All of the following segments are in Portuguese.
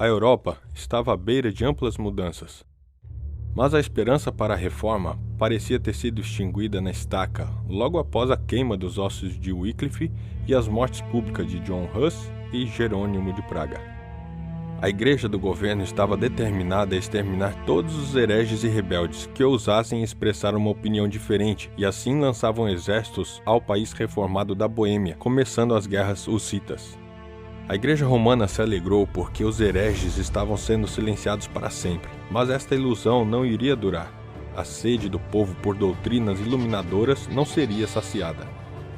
A Europa estava à beira de amplas mudanças. Mas a esperança para a reforma parecia ter sido extinguida na estaca logo após a queima dos ossos de Wycliffe e as mortes públicas de John Huss e Jerônimo de Praga. A igreja do governo estava determinada a exterminar todos os hereges e rebeldes que ousassem expressar uma opinião diferente e assim lançavam exércitos ao país reformado da Boêmia, começando as guerras hussitas. A igreja romana se alegrou porque os hereges estavam sendo silenciados para sempre, mas esta ilusão não iria durar. A sede do povo por doutrinas iluminadoras não seria saciada.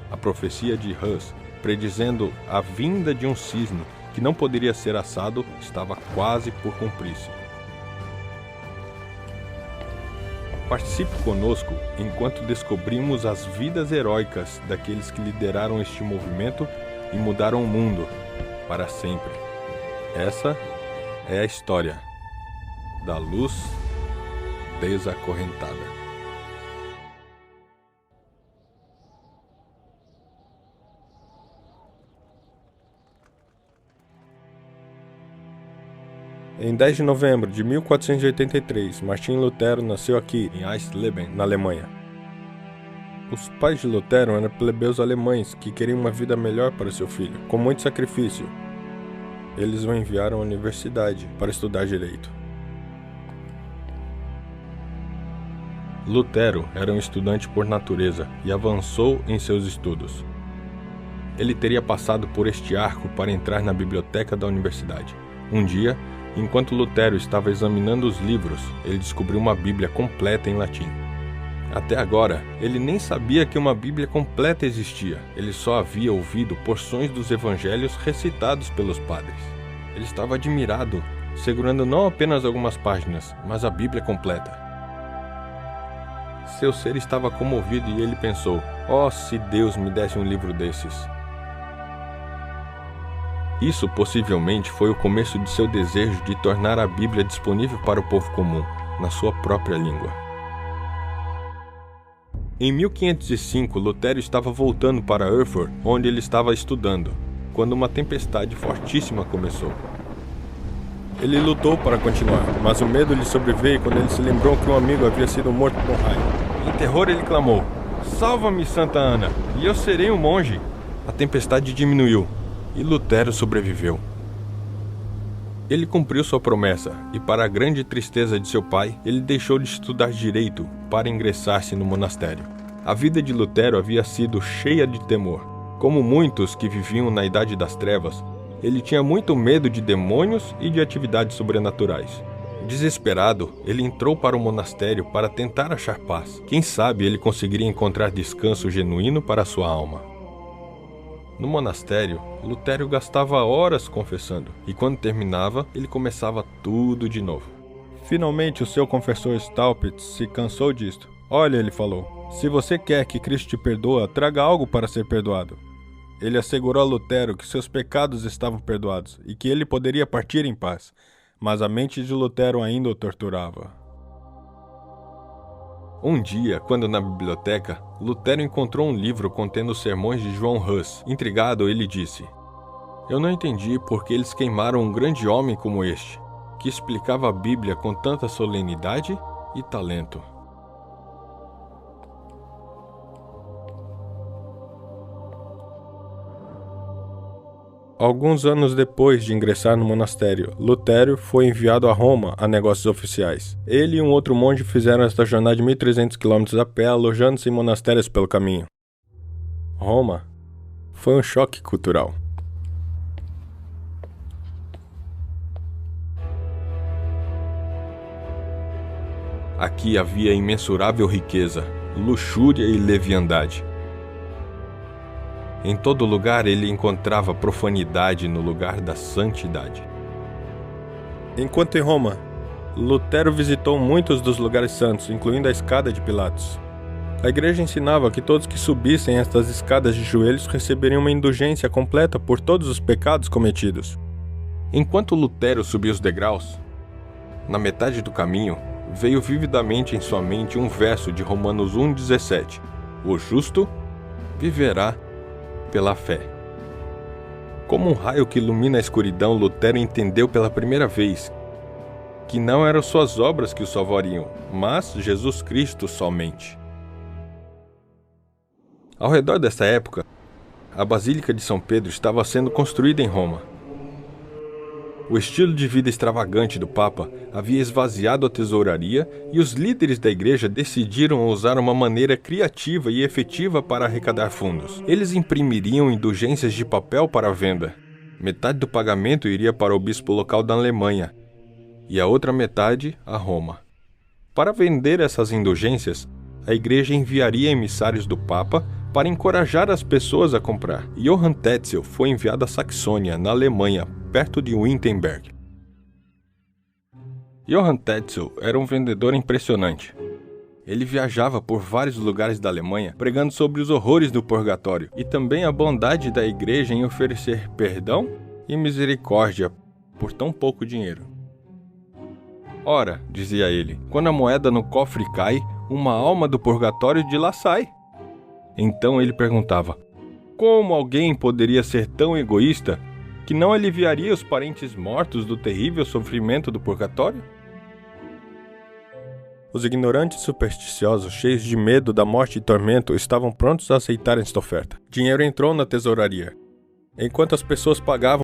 A profecia de Huss, predizendo a vinda de um cisne que não poderia ser assado, estava quase por cumprir-se. Participe conosco enquanto descobrimos as vidas heróicas daqueles que lideraram este movimento e mudaram o mundo para sempre. Essa é a história da luz desacorrentada. Em 10 de novembro de 1483, Martinho Lutero nasceu aqui, em Eisleben, na Alemanha. Os pais de Lutero eram plebeus alemães que queriam uma vida melhor para seu filho, com muito sacrifício. Eles o enviaram à universidade para estudar direito. Lutero era um estudante por natureza e avançou em seus estudos. Ele teria passado por este arco para entrar na biblioteca da universidade. Um dia, enquanto Lutero estava examinando os livros, ele descobriu uma Bíblia completa em latim. Até agora, ele nem sabia que uma Bíblia completa existia. Ele só havia ouvido porções dos evangelhos recitados pelos padres. Ele estava admirado, segurando não apenas algumas páginas, mas a Bíblia completa. Seu ser estava comovido e ele pensou: "Oh, se Deus me desse um livro desses!" Isso possivelmente foi o começo de seu desejo de tornar a Bíblia disponível para o povo comum, na sua própria língua. Em 1505, Lutero estava voltando para Erfurt, onde ele estava estudando, quando uma tempestade fortíssima começou. Ele lutou para continuar, mas o medo lhe sobreveio quando ele se lembrou que um amigo havia sido morto com raio. Em terror ele clamou: "Salva-me, Santa Ana, e eu serei um monge!" A tempestade diminuiu e Lutero sobreviveu. Ele cumpriu sua promessa e, para a grande tristeza de seu pai, ele deixou de estudar direito para ingressar-se no monastério. A vida de Lutero havia sido cheia de temor. Como muitos que viviam na Idade das Trevas, ele tinha muito medo de demônios e de atividades sobrenaturais. Desesperado, ele entrou para o monastério para tentar achar paz. Quem sabe ele conseguiria encontrar descanso genuíno para sua alma. No monastério, Lutero gastava horas confessando, e quando terminava, ele começava tudo de novo. Finalmente, o seu confessor Staupitz se cansou disto. "Olha", ele falou, "se você quer que Cristo te perdoe, traga algo para ser perdoado." Ele assegurou a Lutero que seus pecados estavam perdoados e que ele poderia partir em paz, mas a mente de Lutero ainda o torturava. Um dia, quando na biblioteca, Lutero encontrou um livro contendo os sermões de João Huss. Intrigado, ele disse: "Eu não entendi por que eles queimaram um grande homem como este, que explicava a Bíblia com tanta solenidade e talento." Alguns anos depois de ingressar no monastério, Lutero foi enviado a Roma a negócios oficiais. Ele e um outro monge fizeram esta jornada de 1.300 km a pé, alojando-se em monastérios pelo caminho. Roma foi um choque cultural. Aqui havia imensurável riqueza, luxúria e leviandade. Em todo lugar ele encontrava profanidade no lugar da santidade. Enquanto em Roma, Lutero visitou muitos dos lugares santos, incluindo a escada de Pilatos. A igreja ensinava que todos que subissem estas escadas de joelhos receberiam uma indulgência completa por todos os pecados cometidos. Enquanto Lutero subia os degraus, na metade do caminho, veio vividamente em sua mente um verso de Romanos 1,17: "O justo viverá pela fé." Como um raio que ilumina a escuridão, Lutero entendeu pela primeira vez que não eram suas obras que o salvariam, mas Jesus Cristo somente. Ao redor dessa época, a Basílica de São Pedro estava sendo construída em Roma. O estilo de vida extravagante do Papa havia esvaziado a tesouraria e os líderes da igreja decidiram usar uma maneira criativa e efetiva para arrecadar fundos. Eles imprimiriam indulgências de papel para venda. Metade do pagamento iria para o bispo local da Alemanha e a outra metade a Roma. Para vender essas indulgências, a igreja enviaria emissários do Papa para encorajar as pessoas a comprar. Johann Tetzel foi enviado à Saxônia, na Alemanha, perto de Wittenberg. Johann Tetzel era um vendedor impressionante. Ele viajava por vários lugares da Alemanha, pregando sobre os horrores do purgatório e também a bondade da igreja em oferecer perdão e misericórdia por tão pouco dinheiro. Ora, dizia ele, quando a moeda no cofre cai, uma alma do purgatório de lá sai. Então ele perguntava, como alguém poderia ser tão egoísta que não aliviaria os parentes mortos do terrível sofrimento do purgatório? Os ignorantes supersticiosos, cheios de medo da morte e tormento, estavam prontos a aceitar esta oferta. Dinheiro entrou na tesouraria. Enquanto as pessoas pagavam